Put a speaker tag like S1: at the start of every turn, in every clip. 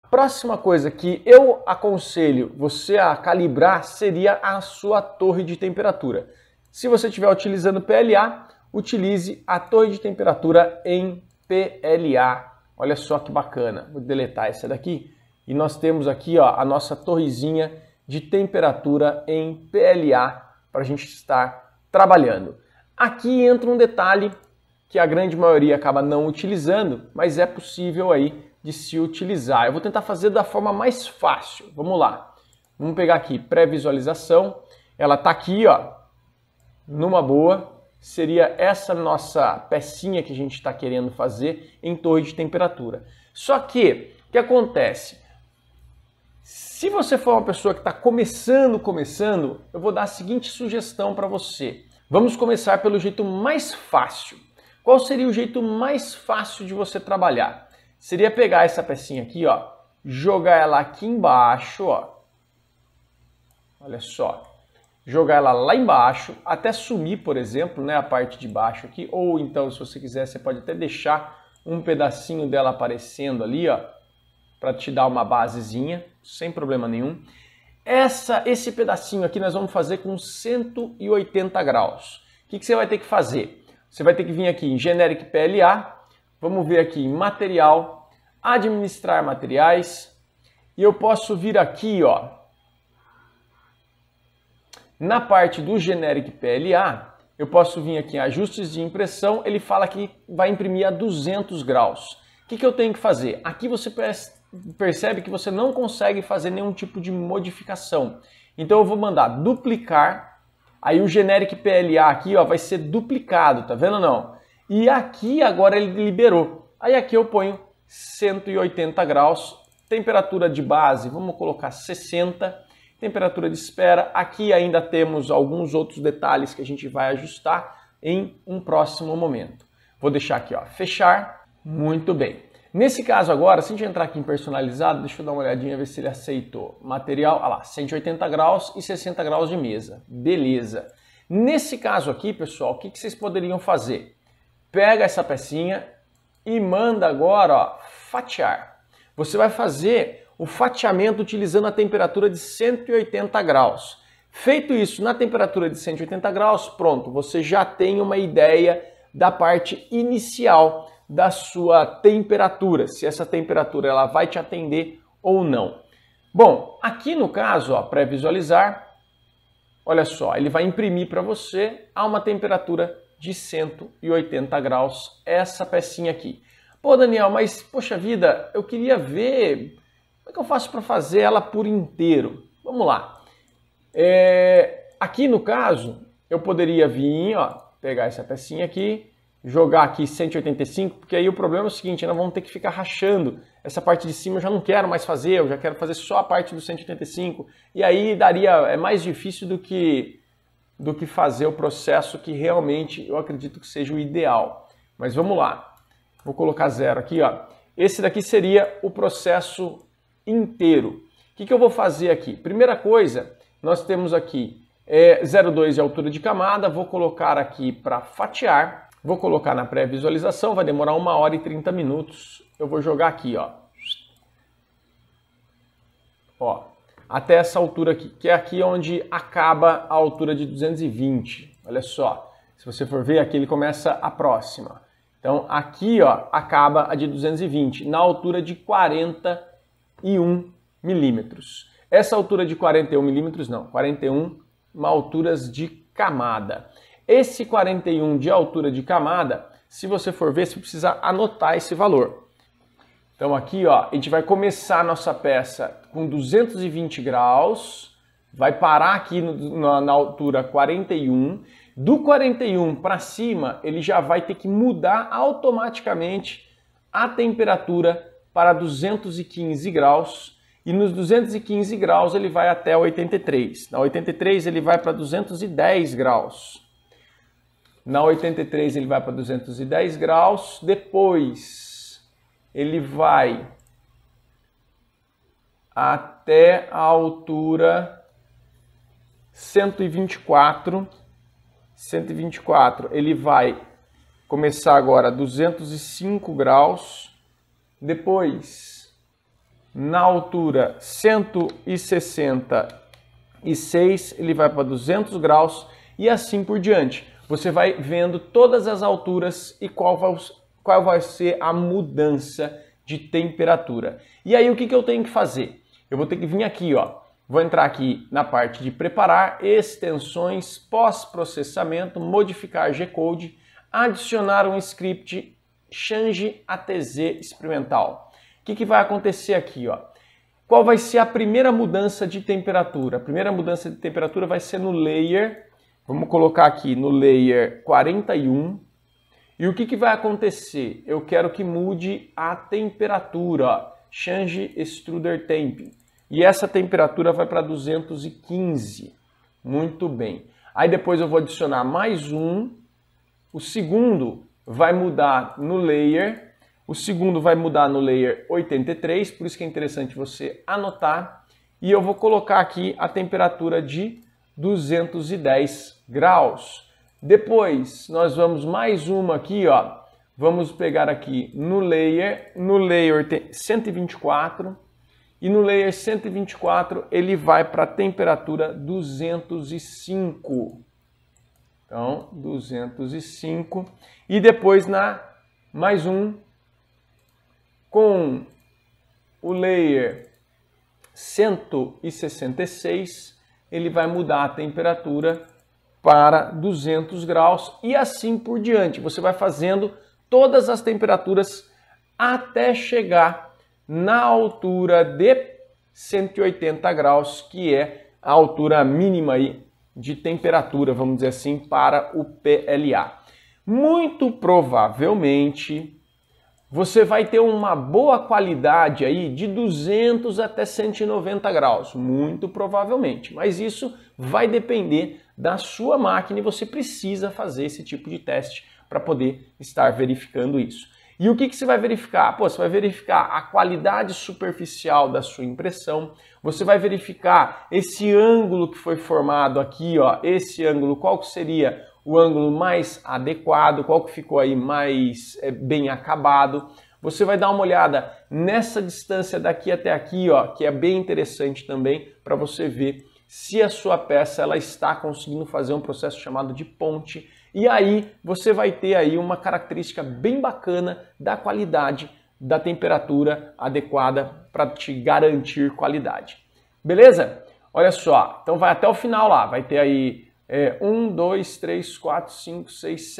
S1: Próxima coisa que eu aconselho você a calibrar seria a sua torre de temperatura. Se você estiver utilizando PLA, utilize a torre de temperatura em PLA. Olha só que bacana. Vou deletar essa daqui. E nós temos aqui ó, a nossa torrezinha de temperatura em PLA para a gente estar trabalhando. Aqui entra um detalhe que a grande maioria acaba não utilizando, mas é possível aí de se utilizar. Eu vou tentar fazer da forma mais fácil. Vamos lá. Vamos pegar aqui pré-visualização. Ela está aqui, ó, numa boa. Seria essa nossa pecinha que a gente está querendo fazer em torre de temperatura. Só que, o que acontece? Se você for uma pessoa que está começando, eu vou dar a seguinte sugestão para você. Vamos começar pelo jeito mais fácil. Qual seria o jeito mais fácil de você trabalhar? Seria pegar essa pecinha aqui, ó, jogar ela aqui embaixo, ó. Olha só. Jogar ela lá embaixo, até sumir, por exemplo, né, a parte de baixo aqui, ou então, se você quiser, você pode até deixar um pedacinho dela aparecendo ali, ó, para te dar uma basezinha, sem problema nenhum. Esse pedacinho aqui nós vamos fazer com 180 graus. O que você vai ter que fazer? Você vai ter que vir aqui em Generic PLA, vamos ver aqui em Material, Administrar Materiais, e eu posso vir aqui, ó, na parte do Generic PLA, eu posso vir aqui em Ajustes de Impressão, ele fala que vai imprimir a 200 graus. O que eu tenho que fazer? Aqui você percebe que você não consegue fazer nenhum tipo de modificação. Então eu vou mandar duplicar, aí o Generic PLA aqui ó, vai ser duplicado, tá vendo ou não? E aqui agora ele liberou. Aí aqui eu ponho 180 graus, temperatura de base, vamos colocar 60, temperatura de espera. Aqui ainda temos alguns outros detalhes que a gente vai ajustar em um próximo momento. Vou deixar aqui, ó, fechar. Muito bem. Nesse caso agora, se a gente entrar aqui em personalizado, deixa eu dar uma olhadinha, ver se ele aceitou. Material, olha lá, 180 graus e 60 graus de mesa. Beleza. Nesse caso aqui, pessoal, o que vocês poderiam fazer? Pega essa pecinha e manda agora, ó, fatiar. Você vai fazer o fatiamento utilizando a temperatura de 180 graus. Feito isso na temperatura de 180 graus, pronto, você já tem uma ideia da parte inicial da sua temperatura, se essa temperatura ela vai te atender ou não. Bom, aqui no caso, ó, pré-visualizar, olha só, ele vai imprimir para você a uma temperatura de 180 graus essa pecinha aqui. Pô, Daniel, mas poxa vida, eu queria ver como é que eu faço para fazer ela por inteiro. Vamos lá. Aqui no caso, eu poderia vir, ó, pegar essa pecinha aqui, jogar aqui 185, porque aí o problema é o seguinte, nós vamos ter que ficar rachando. Essa parte de cima eu já não quero mais fazer, eu já quero fazer só a parte do 185. E aí é mais difícil do que fazer o processo que realmente eu acredito que seja o ideal. Mas vamos lá. Vou colocar 0 aqui, ó. Esse daqui seria o processo inteiro. O que eu vou fazer aqui? Primeira coisa, nós temos aqui 0,2 de altura de camada, vou colocar aqui para fatiar, vou colocar na pré-visualização, vai demorar 1 hora e 30 minutos. Eu vou jogar aqui, ó, até essa altura aqui, que é aqui onde acaba a altura de 220. Olha só, se você for ver aqui ele começa a próxima. Então aqui, ó, acaba a de 220, na altura de 41 milímetros. Essa altura de 41 milímetros, não, 41 alturas de camada. Esse 41 de altura de camada, se você for ver, você precisa anotar esse valor. Então aqui, ó, a gente vai começar a nossa peça com 220 graus, vai parar aqui na altura 41. Do 41 para cima, ele já vai ter que mudar automaticamente a temperatura para 215 graus. E nos 215 graus ele vai até 83. Na 83 ele vai para 210 graus. Na 83 ele vai para 210 graus. Depois ele vai até a altura 124. 124 ele vai começar agora a 205 graus. Depois Na altura 166, ele vai para 200 graus e assim por diante. Você vai vendo todas as alturas e qual vai ser a mudança de temperatura. E aí o que eu tenho que fazer? Eu vou ter que vir aqui, ó. Vou entrar aqui na parte de preparar, extensões, pós-processamento, modificar G-Code, adicionar um script change ATZ experimental. O que vai acontecer aqui, ó? Qual vai ser a primeira mudança de temperatura? A primeira mudança de temperatura vai ser no layer, vamos colocar aqui no layer 41. E o que vai acontecer? Eu quero que mude a temperatura, ó, change extruder temp. E essa temperatura vai para 215. Muito bem. Aí depois eu vou adicionar mais um. O segundo vai mudar no layer. O segundo vai mudar no layer 83, por isso que é interessante você anotar. E eu vou colocar aqui a temperatura de 210 graus. Depois nós vamos mais uma aqui, ó. Vamos pegar aqui no layer 124. E no layer 124 ele vai para a temperatura 205. Então, 205. E depois mais um com o layer 166, ele vai mudar a temperatura para 200 graus e assim por diante. Você vai fazendo todas as temperaturas até chegar na altura de 180 graus, que é a altura mínima aí de temperatura, vamos dizer assim, para o PLA. Muito provavelmente você vai ter uma boa qualidade aí de 200 até 190 graus, muito provavelmente, mas isso vai depender da sua máquina e você precisa fazer esse tipo de teste para poder estar verificando isso. E o que você vai verificar? Pô, você vai verificar a qualidade superficial da sua impressão, você vai verificar esse ângulo que foi formado aqui, ó, esse ângulo, qual que seria o ângulo mais adequado, qual que ficou aí mais bem acabado. Você vai dar uma olhada nessa distância daqui até aqui, ó, que é bem interessante também para você ver se a sua peça ela está conseguindo fazer um processo chamado de ponte. E aí você vai ter aí uma característica bem bacana da qualidade da temperatura adequada para te garantir qualidade. Beleza? Olha só, então vai até o final lá, vai ter aí 1, 2, 3, 4, 5, 6,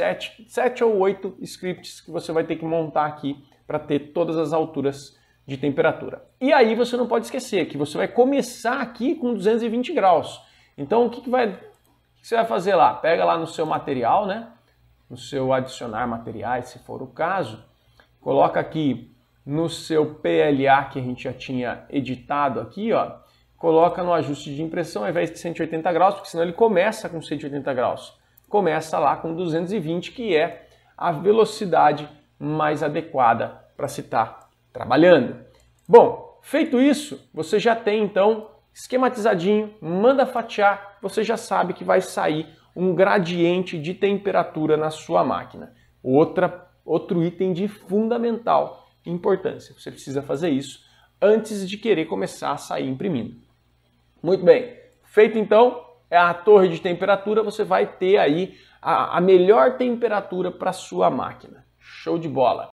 S1: 7 ou 8 scripts que você vai ter que montar aqui para ter todas as alturas de temperatura. E aí você não pode esquecer que você vai começar aqui com 220 graus. Então o que você vai fazer lá? Pega lá no seu material, né? No seu adicionar materiais, se for o caso. Coloca aqui no seu PLA que a gente já tinha editado aqui, ó. Coloca no ajuste de impressão ao invés de 180 graus, porque senão ele começa com 180 graus. Começa lá com 220, que é a velocidade mais adequada para se estar trabalhando. Bom, feito isso, você já tem então esquematizadinho, manda fatiar, você já sabe que vai sair um gradiente de temperatura na sua máquina. Outro item de fundamental importância. Você precisa fazer isso antes de querer começar a sair imprimindo. Muito bem. Feito então, é a torre de temperatura, você vai ter aí a melhor temperatura para a sua máquina. Show de bola.